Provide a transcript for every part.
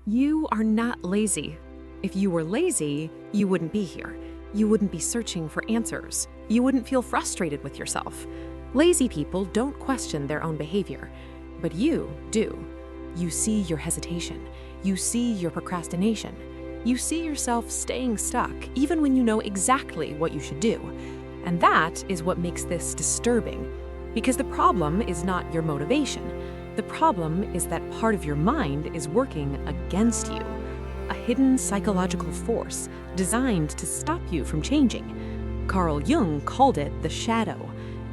You are not lazy. If you were lazy, you wouldn't be here. You wouldn't be searching for answers. You wouldn't feel frustrated with yourself. Lazy people don't question their own behavior, but you do. You see your hesitation. You see your procrastination. You see yourself staying stuck even when you know exactly what you should do. And that is what makes this disturbing, because the problem is not your motivation. The problem is that part of your mind is working against you, a hidden psychological force designed to stop you from changing. Carl Jung called it the shadow.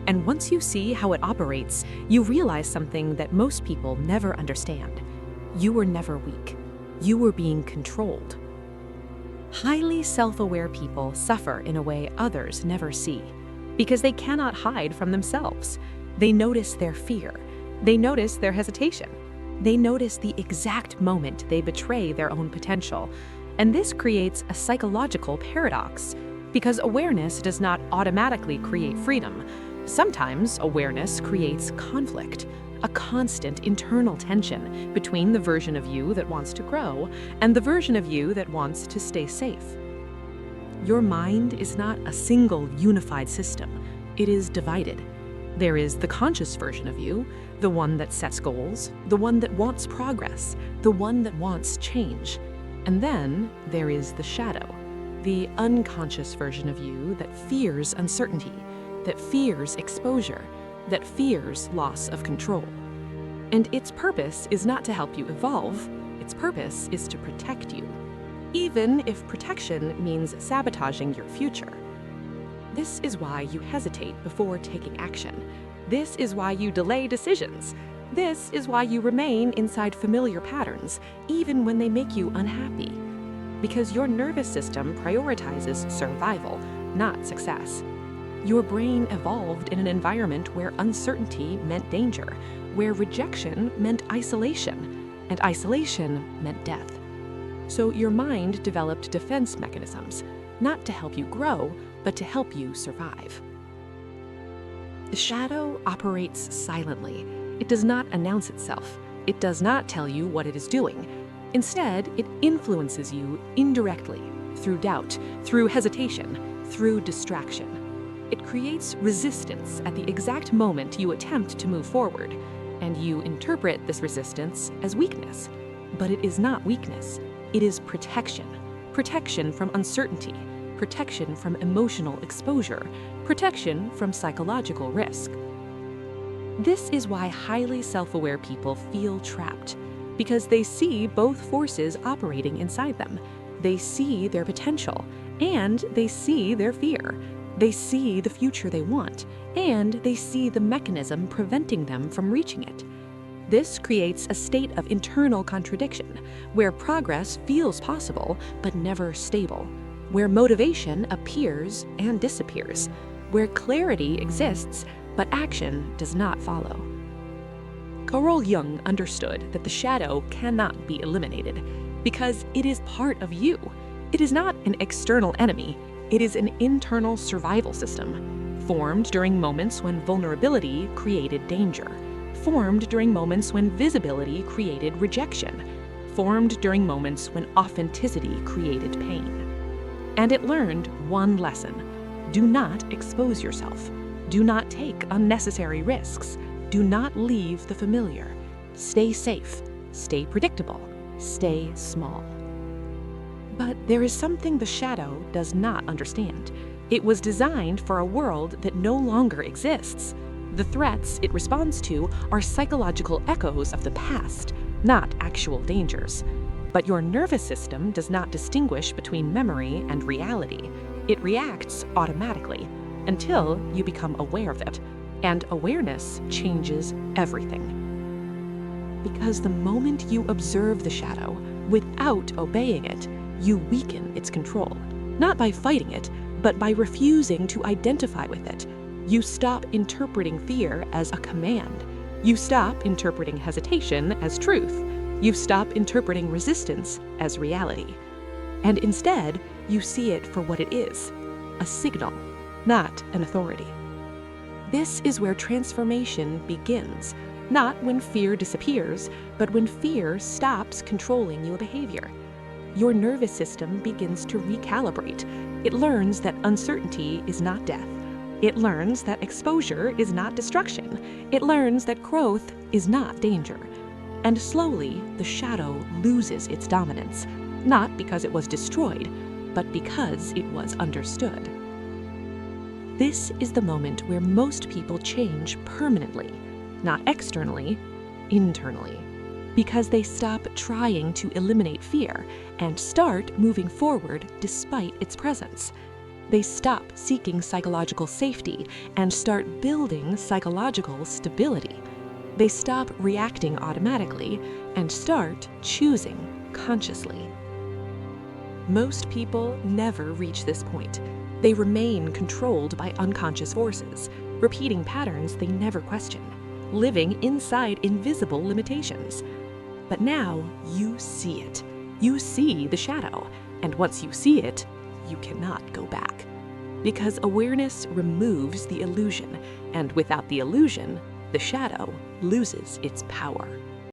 And once you see how it operates, you realize something that most people never understand. You were never weak. You were being controlled. Highly self-aware people suffer in a way others never see, because they cannot hide from themselves. They notice their fear. They notice their hesitation. They notice the exact moment they betray their own potential. And this creates a psychological paradox, because awareness does not automatically create freedom. Sometimes awareness creates conflict, a constant internal tension between the version of you that wants to grow and the version of you that wants to stay safe. Your mind is not a single unified system. It is divided. There is the conscious version of you, the one that sets goals, the one that wants progress, the one that wants change. And then there is the shadow, the unconscious version of you that fears uncertainty, that fears exposure, that fears loss of control. And its purpose is not to help you evolve, its purpose is to protect you, even if protection means sabotaging your future. This is why you hesitate before taking action. This is why you delay decisions. This is why you remain inside familiar patterns, even when they make you unhappy. Because your nervous system prioritizes survival, not success. Your brain evolved in an environment where uncertainty meant danger, where rejection meant isolation, and isolation meant death. So your mind developed defense mechanisms, not to help you grow, but to help you survive. The shadow operates silently. It does not announce itself. It does not tell you what it is doing. Instead, it influences you indirectly, through doubt, through hesitation, through distraction. It creates resistance at the exact moment you attempt to move forward, and you interpret this resistance as weakness. But it is not weakness. It is protection. Protection from uncertainty. Protection from emotional exposure, protection from psychological risk. This is why highly self-aware people feel trapped, because they see both forces operating inside them. They see their potential, and they see their fear. They see the future they want, and they see the mechanism preventing them from reaching it. This creates a state of internal contradiction, where progress feels possible but never stable, where motivation appears and disappears, where clarity exists, but action does not follow. Carl Jung understood that the shadow cannot be eliminated because it is part of you. It is not an external enemy, it is an internal survival system, formed during moments when vulnerability created danger, formed during moments when visibility created rejection, formed during moments when authenticity created pain. And it learned one lesson: do not expose yourself. Do not take unnecessary risks. Do not leave the familiar. Stay safe. Stay predictable. Stay small. But there is something the shadow does not understand. It was designed for a world that no longer exists. The threats it responds to are psychological echoes of the past, not actual dangers. But your nervous system does not distinguish between memory and reality. It reacts automatically until you become aware of it, and awareness changes everything. Because the moment you observe the shadow without obeying it, you weaken its control, not by fighting it, but by refusing to identify with it. You stop interpreting fear as a command. You stop interpreting hesitation as truth. You stop interpreting resistance as reality. And instead, you see it for what it is, a signal, not an authority. This is where transformation begins, Not when fear disappears, but when fear stops controlling your behavior. Your nervous system begins to recalibrate. It learns that uncertainty is not death. It learns that exposure is not destruction. It learns that growth is not danger. And slowly, the shadow loses its dominance, not because it was destroyed, but because it was understood. This is the moment where most people change permanently, not externally, internally, because they stop trying to eliminate fear and start moving forward despite its presence. They stop seeking psychological safety and start building psychological stability. They stop reacting automatically and start choosing consciously. Most people never reach this point. They remain controlled by unconscious forces, repeating patterns they never question, living inside invisible limitations. But now you see it. You see the shadow, and once you see it, you cannot go back. Because awareness removes the illusion, and without the illusion, the shadow loses its power.